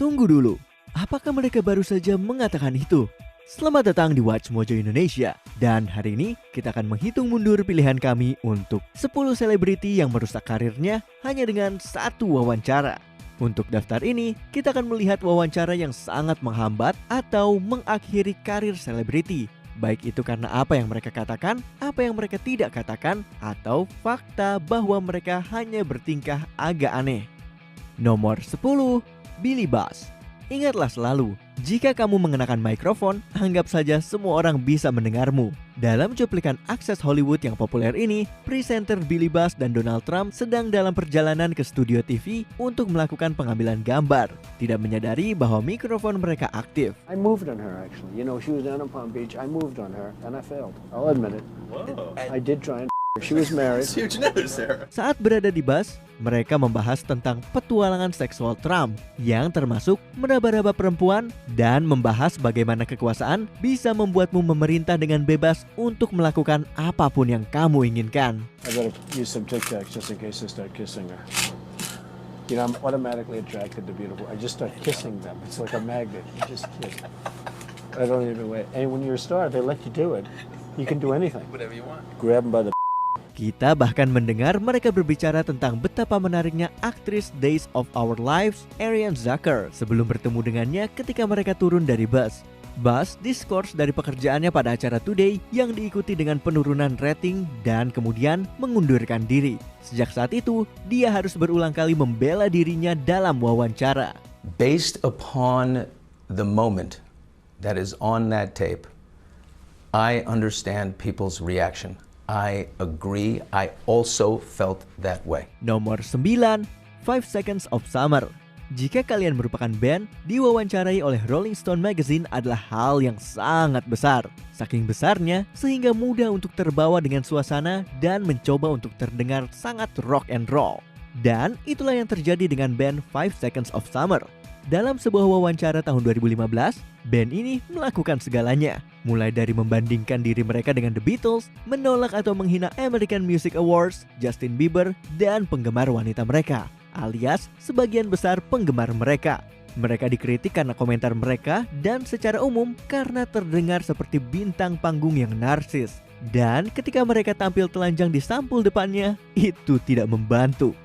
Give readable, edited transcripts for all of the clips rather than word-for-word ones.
Tunggu dulu, apakah mereka baru saja mengatakan itu? Selamat datang di Watch Mojo Indonesia. Dan hari ini kita akan menghitung mundur pilihan kami untuk 10 selebriti yang merusak karirnya hanya dengan satu wawancara. Untuk daftar ini, kita akan melihat wawancara yang sangat menghambat atau mengakhiri karir selebriti. Baik itu karena apa yang mereka katakan, apa yang mereka tidak katakan, atau fakta bahwa mereka hanya bertingkah agak aneh. Nomor 10, Billy Bass. Ingatlah selalu, jika kamu mengenakan mikrofon, anggap saja semua orang bisa mendengarmu. Dalam cuplikan Akses Hollywood yang populer ini, presenter Billy Bass dan Donald Trump sedang dalam perjalanan ke studio TV untuk melakukan pengambilan gambar, tidak menyadari bahwa mikrofon mereka aktif. I moved on her actually. You know, she was down in Palm Beach. I moved on her and I failed. I'll admit it. Whoa. I did try and she was married. That's huge news there. Saat berada di bus, mereka membahas tentang petualangan seksual Trump yang termasuk meraba-raba perempuan dan membahas bagaimana kekuasaan bisa membuatmu memerintah dengan bebas untuk melakukan apapun yang kamu inginkan. I gotta use some Tic Tacs just in case I start kissing her. You know, I'm automatically attracted to beautiful. I just start kissing them. It's like a magnet. You just kiss. I don't even wait. And when you're a star, they let you do it. You can do anything. Whatever you want. Grab them by the. Kita bahkan mendengar mereka berbicara tentang betapa menariknya aktris Days of Our Lives, Ariane Zucker, sebelum bertemu dengannya ketika mereka turun dari bus. Bass diskors dari pekerjaannya pada acara Today yang diikuti dengan penurunan rating dan kemudian mengundurkan diri. Sejak saat itu, dia harus berulang kali membela dirinya dalam wawancara. Based upon the moment that is on that tape, I understand people's reaction. I agree. I also felt that way. Nomor 9, 5 Seconds of Summer. Jika kalian merupakan band, diwawancarai oleh Rolling Stone Magazine adalah hal yang sangat besar. Saking besarnya, sehingga mudah untuk terbawa dengan suasana dan mencoba untuk terdengar sangat rock and roll. Dan itulah yang terjadi dengan band 5 Seconds of Summer. Dalam sebuah wawancara tahun 2015, band ini melakukan segalanya. Mulai dari membandingkan diri mereka dengan The Beatles, menolak atau menghina American Music Awards, Justin Bieber, dan penggemar wanita mereka, alias sebagian besar penggemar mereka. Mereka dikritik karena komentar mereka dan secara umum karena terdengar seperti bintang panggung yang narsis. Dan ketika mereka tampil telanjang di sampul depannya, itu tidak membantu.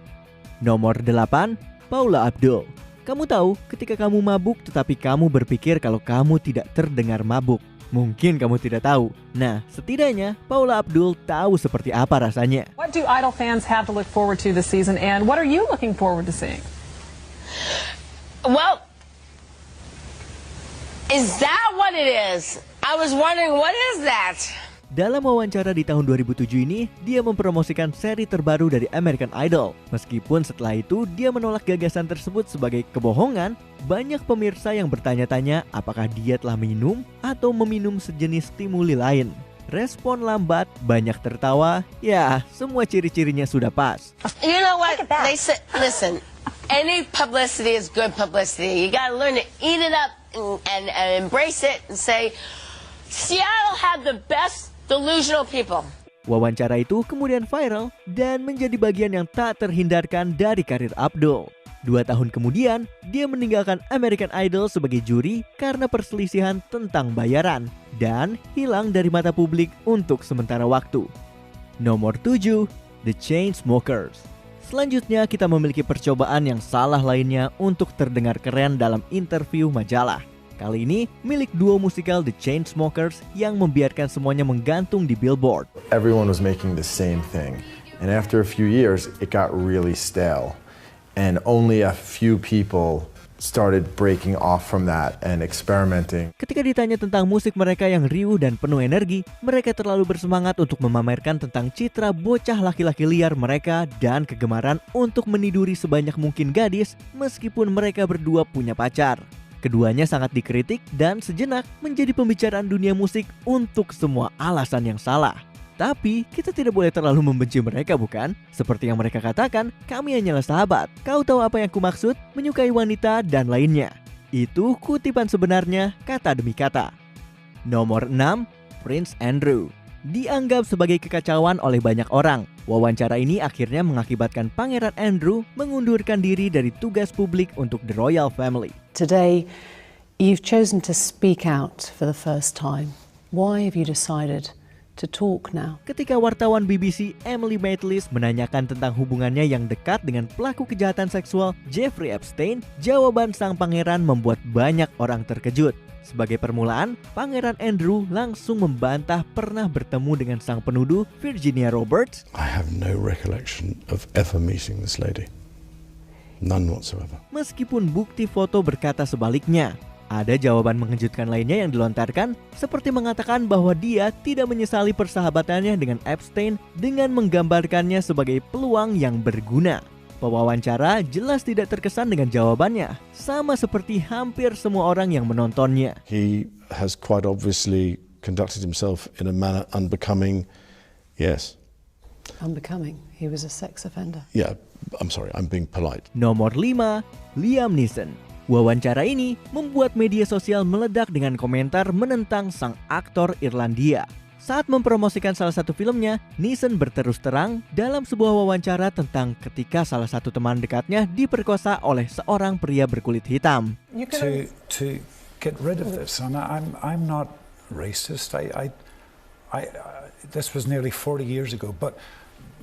Nomor 8, Paula Abdul. Kamu tahu ketika kamu mabuk tetapi kamu berpikir kalau kamu tidak terdengar mabuk. Mungkin kamu tidak tahu. Nah, setidaknya Paula Abdul tahu seperti apa rasanya. What do Idol fans have to look forward to this season, and what are you looking forward to seeing? Well, is that what it is? I was wondering, what is that? Dalam wawancara di tahun 2007 ini, dia mempromosikan seri terbaru dari American Idol. Meskipun setelah itu dia menolak gagasan tersebut sebagai kebohongan, banyak pemirsa yang bertanya-tanya apakah dia telah minum atau meminum sejenis stimuli lain. Respon lambat, banyak tertawa, ya semua ciri-cirinya sudah pas. You know what? They said, listen, any publicity is good publicity. You gotta learn to eat it up and embrace it and say, Seattle had the best delusional people. Wawancara itu kemudian viral dan menjadi bagian yang tak terhindarkan dari karir Abdul. 2 tahun kemudian, dia meninggalkan American Idol sebagai juri karena perselisihan tentang bayaran dan hilang dari mata publik untuk sementara waktu. Nomor 7, The Chainsmokers. Selanjutnya kita memiliki percobaan yang salah lainnya untuk terdengar keren dalam interview majalah. Kali ini milik duo musikal The Chainsmokers yang membiarkan semuanya menggantung di Billboard. Everyone was making the same thing, and after a few years it got really stale, and only a few people started breaking off from that and experimenting. Ketika ditanya tentang musik mereka yang riuh dan penuh energi, mereka terlalu bersemangat untuk memamerkan tentang citra bocah laki-laki liar mereka dan kegemaran untuk meniduri sebanyak mungkin gadis meskipun mereka berdua punya pacar. Keduanya sangat dikritik dan sejenak menjadi pembicaraan dunia musik untuk semua alasan yang salah. Tapi kita tidak boleh terlalu membenci mereka, bukan? Seperti yang mereka katakan, kami hanyalah sahabat. Kau tahu apa yang kumaksud? Menyukai wanita dan lainnya. Itu kutipan sebenarnya kata demi kata. Nomor 6, Prince Andrew. Dianggap sebagai kekacauan oleh banyak orang. Wawancara ini akhirnya mengakibatkan Pangeran Andrew mengundurkan diri dari tugas publik untuk the royal family. Today, you've chosen to speak out for the first time. Why have you decided to talk now? Ketika wartawan BBC Emily Maitlis menanyakan tentang hubungannya yang dekat dengan pelaku kejahatan seksual Jeffrey Epstein, jawaban sang pangeran membuat banyak orang terkejut. Sebagai permulaan, Pangeran Andrew langsung membantah pernah bertemu dengan sang penuduh Virginia Roberts. I have no recollection of ever meeting this lady. None whatsoever. Meskipun bukti foto berkata sebaliknya. Ada jawaban mengejutkan lainnya yang dilontarkan, seperti mengatakan bahwa dia tidak menyesali persahabatannya dengan Epstein dengan menggambarkannya sebagai peluang yang berguna. Pewawancara jelas tidak terkesan dengan jawabannya, sama seperti hampir semua orang yang menontonnya. He has quite obviously conducted himself in a manner unbecoming. Yes. Unbecoming. He was a sex offender. Yeah, I'm sorry, I'm being polite. Nomor 5, Liam Neeson. Wawancara ini membuat media sosial meledak dengan komentar menentang sang aktor Irlandia. Saat mempromosikan salah satu filmnya, Neeson berterus terang dalam sebuah wawancara tentang ketika salah satu teman dekatnya diperkosa oleh seorang pria berkulit hitam. To get rid of this, and I'm not racist. This was nearly 40 years ago, but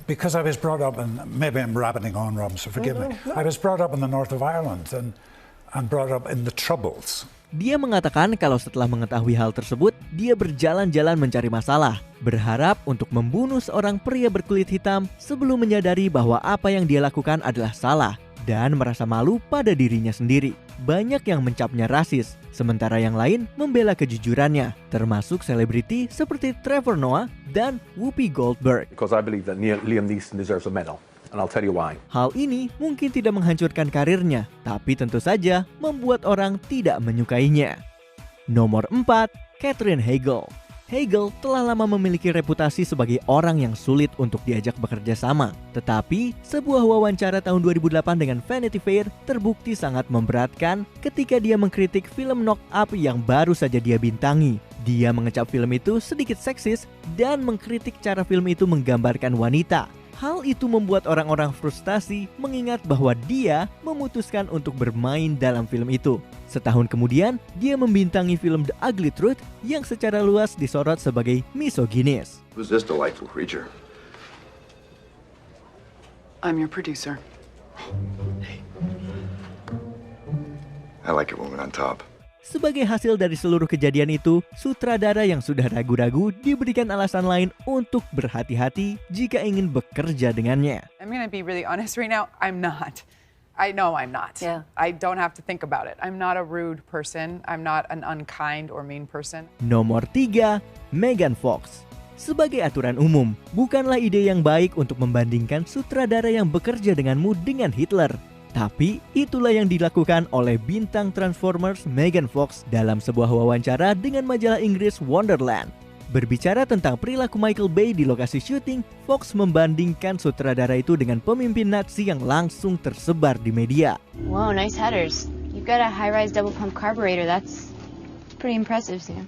because I was brought up in, maybe I'm rabbiting on, Rob, so forgive me. I was brought up in the north of Ireland and brought up in the Troubles. Dia mengatakan kalau setelah mengetahui hal tersebut, dia berjalan-jalan mencari masalah, berharap untuk membunuh seorang pria berkulit hitam sebelum menyadari bahwa apa yang dia lakukan adalah salah dan merasa malu pada dirinya sendiri. Banyak yang mencapnya rasis, sementara yang lain membela kejujurannya, termasuk selebriti seperti Trevor Noah dan Whoopi Goldberg. Because I believe that Liam Neeson deserves a medal. And I'll tell you why. Hal ini mungkin tidak menghancurkan karirnya, tapi tentu saja membuat orang tidak menyukainya. Nomor 4, Katherine Heigl. Heigl telah lama memiliki reputasi sebagai orang yang sulit untuk diajak bekerja sama. Tetapi, sebuah wawancara tahun 2008 dengan Vanity Fair terbukti sangat memberatkan ketika dia mengkritik film Knocked Up yang baru saja dia bintangi. Dia mengecap film itu sedikit seksis dan mengkritik cara film itu menggambarkan wanita. Hal itu membuat orang-orang frustasi mengingat bahwa dia memutuskan untuk bermain dalam film itu. Setahun kemudian, dia membintangi film The Ugly Truth yang secara luas disorot sebagai misoginis. Who's this delightful creature? I'm your producer. I like your woman on top. Sebagai hasil dari seluruh kejadian itu, sutradara yang sudah ragu-ragu diberikan alasan lain untuk berhati-hati jika ingin bekerja dengannya. I'm gonna be really honest right now. I'm not. I know I'm not. Yeah. I don't have to think about it. I'm not a rude person. I'm not an unkind or mean person. Nomor 3, Megan Fox. Sebagai aturan umum, bukanlah ide yang baik untuk membandingkan sutradara yang bekerja denganmu dengan Hitler. Tapi itulah yang dilakukan oleh bintang Transformers Megan Fox dalam sebuah wawancara dengan majalah Inggris Wonderland. Berbicara tentang perilaku Michael Bay di lokasi syuting, Fox membandingkan sutradara itu dengan pemimpin Nazi yang langsung tersebar di media. Wow, nice headers. You've got a high-rise double pump carburetor. That's pretty impressive, Sam.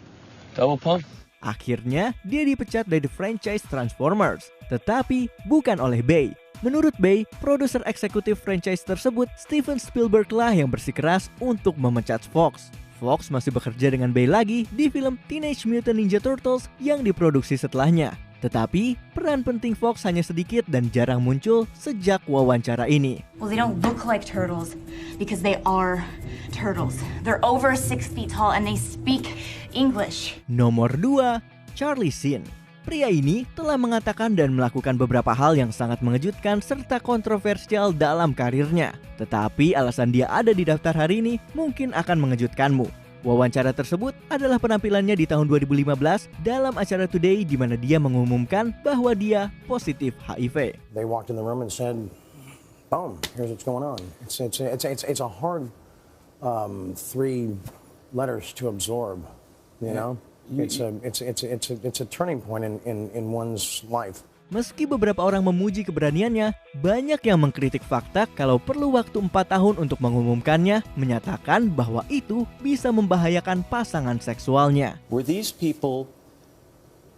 Double pump? Akhirnya, dia dipecat dari franchise Transformers, tetapi bukan oleh Bay. Menurut Bay, produser eksekutif franchise tersebut, Steven Spielberg lah yang bersikeras untuk memecat Fox. Fox masih bekerja dengan Bay lagi di film Teenage Mutant Ninja Turtles yang diproduksi setelahnya. Tetapi, peran penting Fox hanya sedikit dan jarang muncul sejak wawancara ini. Well, they don't look like turtles because they are turtles. They're over 6 feet tall and they speak English. Nomor 2, Charlie Sheen. Pria ini telah mengatakan dan melakukan beberapa hal yang sangat mengejutkan serta kontroversial dalam karirnya. Tetapi alasan dia ada di daftar hari ini mungkin akan mengejutkanmu. Wawancara tersebut adalah penampilannya di tahun 2015 dalam acara Today di mana dia mengumumkan bahwa dia positif HIV. They walked in the room and said, "Boom, here's what's going on." It's a hard 3 letters to absorb, you know. It's a turning point in one's life. Meski beberapa orang memuji keberaniannya, banyak yang mengkritik fakta kalau perlu waktu 4 tahun untuk mengumumkannya, menyatakan bahwa itu bisa membahayakan pasangan seksualnya. Were these people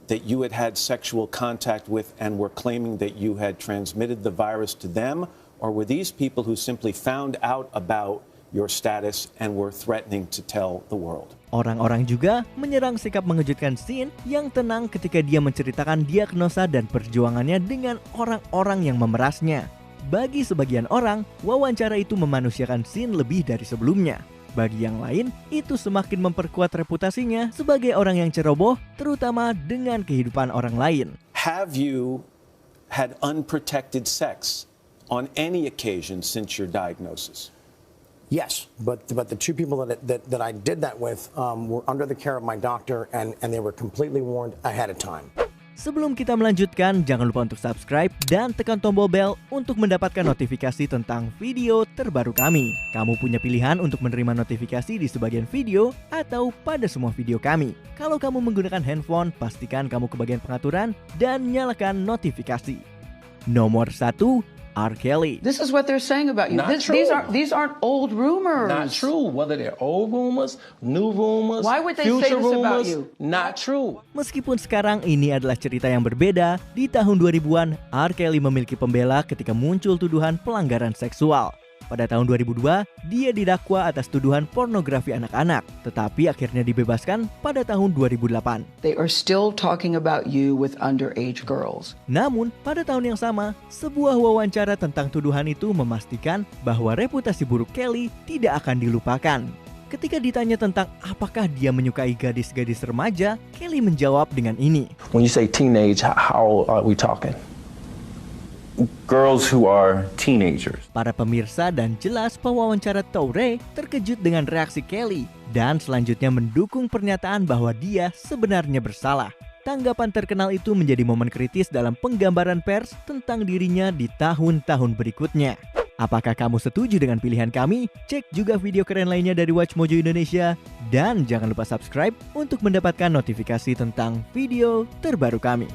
that you had had sexual contact with and were claiming that you had transmitted the virus to them? Or were these people who simply found out about your status and were threatening to tell the world? Orang-orang juga menyerang sikap mengejutkan Sean yang tenang ketika dia menceritakan diagnosa dan perjuangannya dengan orang-orang yang memerasnya. Bagi sebagian orang, wawancara itu memanusiakan Sean lebih dari sebelumnya. Bagi yang lain, itu semakin memperkuat reputasinya sebagai orang yang ceroboh, terutama dengan kehidupan orang lain. Have you had unprotected sex on any occasion since your diagnosis? Yes, but the two people that I did that with were under the care of my doctor, and they were completely warned ahead of time. Sebelum kita melanjutkan, jangan lupa untuk subscribe dan tekan tombol bel untuk mendapatkan notifikasi tentang video terbaru kami. Kamu punya pilihan untuk menerima notifikasi di sebagian video atau pada semua video kami. Kalau kamu menggunakan handphone, pastikan kamu ke bagian pengaturan dan nyalakan notifikasi. Nomor 1, R. Kelly. This is what they're saying about you. These aren't old rumors. Not true. Whether they're old rumors, new rumors, why would they say this rumors, about you? Not true. Meskipun sekarang ini adalah cerita yang berbeda, di tahun 2000-an, R. Kelly memiliki pembela ketika muncul tuduhan pelanggaran seksual. Pada tahun 2002, dia didakwa atas tuduhan pornografi anak-anak, tetapi akhirnya dibebaskan pada tahun 2008. They are still talking about you with underage girls. Namun, pada tahun yang sama, sebuah wawancara tentang tuduhan itu memastikan bahwa reputasi buruk Kelly tidak akan dilupakan. Ketika ditanya tentang apakah dia menyukai gadis-gadis remaja, Kelly menjawab dengan ini. When you say teenage, how old are we talking? Girls who are teenagers. Para pemirsa dan jelas pewawancara Toure terkejut dengan reaksi Kelly dan selanjutnya mendukung pernyataan bahwa dia sebenarnya bersalah. Tanggapan terkenal itu menjadi momen kritis dalam penggambaran pers tentang dirinya di tahun-tahun berikutnya. Apakah kamu setuju dengan pilihan kami? Cek juga video keren lainnya dari Watch Mojo Indonesia dan jangan lupa subscribe untuk mendapatkan notifikasi tentang video terbaru kami.